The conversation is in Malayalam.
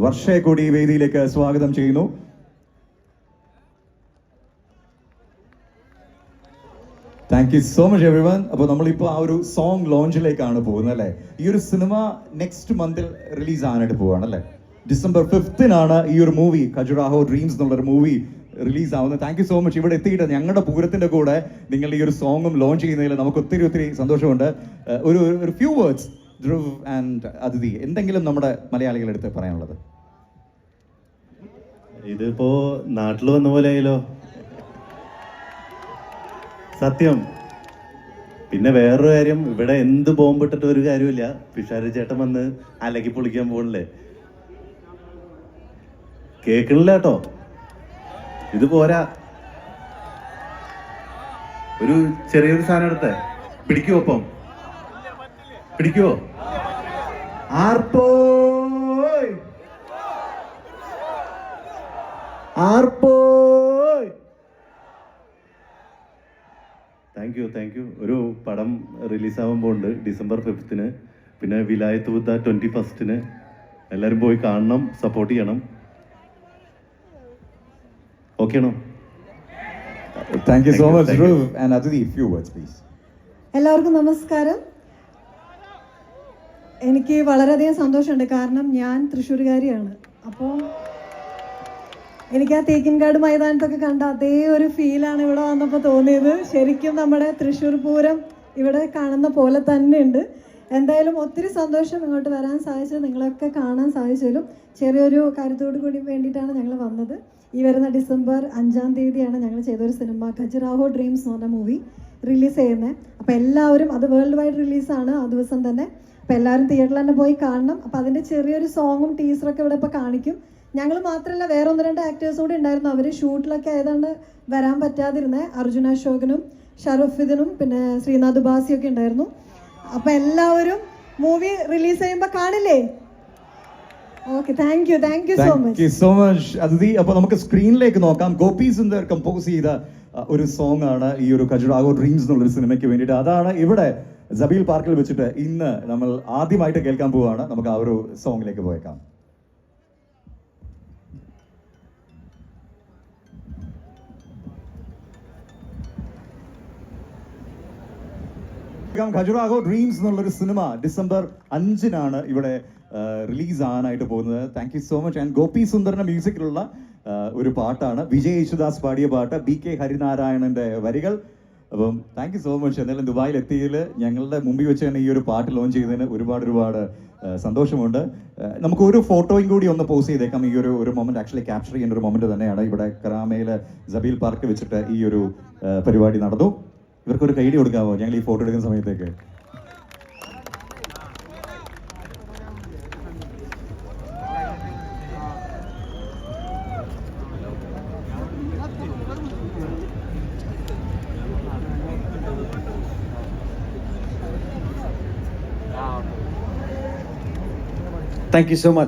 വർഷയെ കൂടി ഈ വേദിയിലേക്ക് സ്വാഗതം ചെയ്യുന്നു. Thank you so much every one. അപ്പോൾ നമ്മളിപ്പോൾ ആ ഒരു സോങ് ലോഞ്ചിലേക്കാണ് പോകുന്നത് അല്ലേ. ഈ ഒരു സിനിമ നെക്സ്റ്റ് മന്തിൽ റിലീസ് ആകാനായിട്ട് പോവാണ് അല്ലേ. December 5th ഈ ഒരു മൂവി ഖജുറാഹോ ഡ്രീംസ് എന്നുള്ളൊരു മൂവി റിലീസ് ആവുന്നത്. Thank you so much. ഇവിടെ എത്തിയിട്ട് ഞങ്ങളുടെ പൂരത്തിന്റെ കൂടെ നിങ്ങൾ ഈ ഒരു സോങ്ങും ലോഞ്ച് ചെയ്യുന്നതിൽ നമുക്ക് ഒത്തിരി സന്തോഷമുണ്ട്. ഒരു ഫ്യൂ വേർഡ്സ് ധ്രുവ് ആൻഡ് അതിഥി, എന്തെങ്കിലും നമ്മുടെ മലയാളികളെടുത്ത് പറയാനുള്ളത്? ഇതിപ്പോ നാട്ടിൽ വന്ന പോലെ ആയല്ലോ സത്യം. പിന്നെ വേറൊരു കാര്യം, ഇവിടെ എന്ത് ബോംബിട്ടിട്ട് ഒരു കാര്യമില്ല. പിഷാരി ചേട്ടൻ വന്ന് അലക്കി പൊളിക്കാൻ പോകണില്ലേ, കേൾക്കണില്ല കേട്ടോ. ഇത് പോരാ, ഒരു ചെറിയൊരു സാധനം എടുത്തേ. പിടിക്കുവോ? ഒപ്പം പിടിക്കുവോ? ആർപ്പോയ് ആർപ്പോയ്. Thank you. ഒരു പടം റിലീസാവാൻ പോകുന്നുണ്ട് December 5th. പിന്നെ വിലായത്ത് ബുദ്ധ 21st. എല്ലാവരും പോയി കാണണം, സപ്പോർട്ട് ചെയ്യണം. ഓക്കെ ആണോ? Thank you so much Dhruv and Athidhi. Few words please. എല്ലാവർക്കും നമസ്കാരം. എനിക്ക് വളരെയധികം സന്തോഷമുണ്ട്, കാരണം ഞാൻ തൃശ്ശൂരുകാരിയാണ്. അപ്പോൾ എനിക്ക് ആ തേക്കിൻകാട് മൈതാനത്തൊക്കെ കണ്ട അതേ ഒരു ഫീലാണ് ഇവിടെ വന്നപ്പോൾ തോന്നിയത്. ശരിക്കും നമ്മുടെ തൃശ്ശൂർ പൂരം ഇവിടെ കാണുന്ന പോലെ തന്നെ ഉണ്ട്. എന്തായാലും ഒത്തിരി സന്തോഷം ഇങ്ങോട്ട് വരാൻ സാധിച്ചത്, നിങ്ങളൊക്കെ കാണാൻ സാധിച്ചാലും ചെറിയൊരു കാര്യത്തോടു കൂടി വേണ്ടിയിട്ടാണ് ഞങ്ങൾ വന്നത്. ഈ വരുന്ന December 5 ഞങ്ങൾ ചെയ്തൊരു സിനിമ ഖജുറാഹോ ഡ്രീംസ് എന്ന് പറഞ്ഞ മൂവി റിലീസ് ചെയ്യുന്നത്. അപ്പോൾ എല്ലാവരും, അത് വേൾഡ് വൈഡ് റിലീസാണ് ആ ദിവസം തന്നെ. അപ്പോൾ എല്ലാവരും തിയേറ്ററിൽ തന്നെ പോയി കാണണം. അപ്പോൾ അതിൻ്റെ ചെറിയൊരു സോങ്ങും ടീസറൊക്കെ ഇവിടെ ഇപ്പോൾ കാണിക്കും. ഞങ്ങൾ മാത്രമല്ല, വേറെ 1-2 ആക്ടേഴ്സ് കൂടി ഉണ്ടായിരുന്നു. അവർ ഷൂട്ടിലൊക്കെ ആയതുകൊണ്ട് വരാൻ പറ്റാതിരുന്നത്. അർജുന അശോകനും ഷറഫുദ്ദീനും പിന്നെ ശ്രീനാഥ് ബാസിയൊക്കെ ഉണ്ടായിരുന്നു. അപ്പോൾ എല്ലാവരും മൂവി റിലീസ് ചെയ്യുമ്പോൾ കാണില്ലേ? Okay, thank you so much അതിഥി. അപ്പോൾ നമുക്ക് സ്ക്രീനിലേക്ക് നോക്കാം. ഗോപി സുന്ദർ കമ്പോസ് ചെയ്ത ഒരു സോങ് ആണ് ഈ ഒരു ഖജുറാഹോ ഡ്രീംസ് എന്നുള്ളൊരു സിനിമയ്ക്ക് വേണ്ടിയിട്ട്. അതാണ് ഇവിടെ സബീൽ പാർക്കിൽ വെച്ചിട്ട് ഇന്ന് നമ്മൾ ആദ്യമായിട്ട് കേൾക്കാൻ പോവുകയാണ്. നമുക്ക് ആ ഒരു സോങ്ങിലേക്ക് പോയേക്കാം. ഖജുറാഹോ ഡ്രീംസ് എന്നുള്ളൊരു സിനിമ December 5 ഇവിടെ റിലീസ് ആകാനായിട്ട് പോകുന്നത്. Thank you so much. And Gopi സുന്ദറിന്റെ മ്യൂസിക്കിലുള്ള ഒരു പാട്ടാണ്. വിജയ് യേശുദാസ് പാടിയ പാട്ട്, BK ഹരിനാരായണന്റെ വരികൾ. അപ്പം താങ്ക് യു സോ മച്ച്. എന്തായാലും ദുബായിൽ എത്തിയതിൽ ഞങ്ങളുടെ മുമ്പിൽ വെച്ച് തന്നെ ഈ ഒരു പാട്ട് ലോഞ്ച് ചെയ്തതിന് ഒരുപാട് സന്തോഷമുണ്ട്. നമുക്ക് ഒരു ഫോട്ടോയും കൂടി ഒന്ന് പോസ്റ്റ് ചെയ്തേക്കാം. ഈ ഒരു മൊമെന്റ് ആക്ച്വലി ക്യാപ്ചർ ചെയ്യേണ്ട ഒരു മൊമെന്റ് തന്നെയാണ്. ഇവിടെ കറാമയിലെ സബീൽ പാർക്ക് വെച്ചിട്ട് ഈ ഒരു പരിപാടി നടന്നു. ഇവർക്കൊരു കൈഡി കൊടുക്കാമോ ഞങ്ങൾ ഈ ഫോട്ടോ എടുക്കുന്ന സമയത്തേക്ക്? Thank you so much.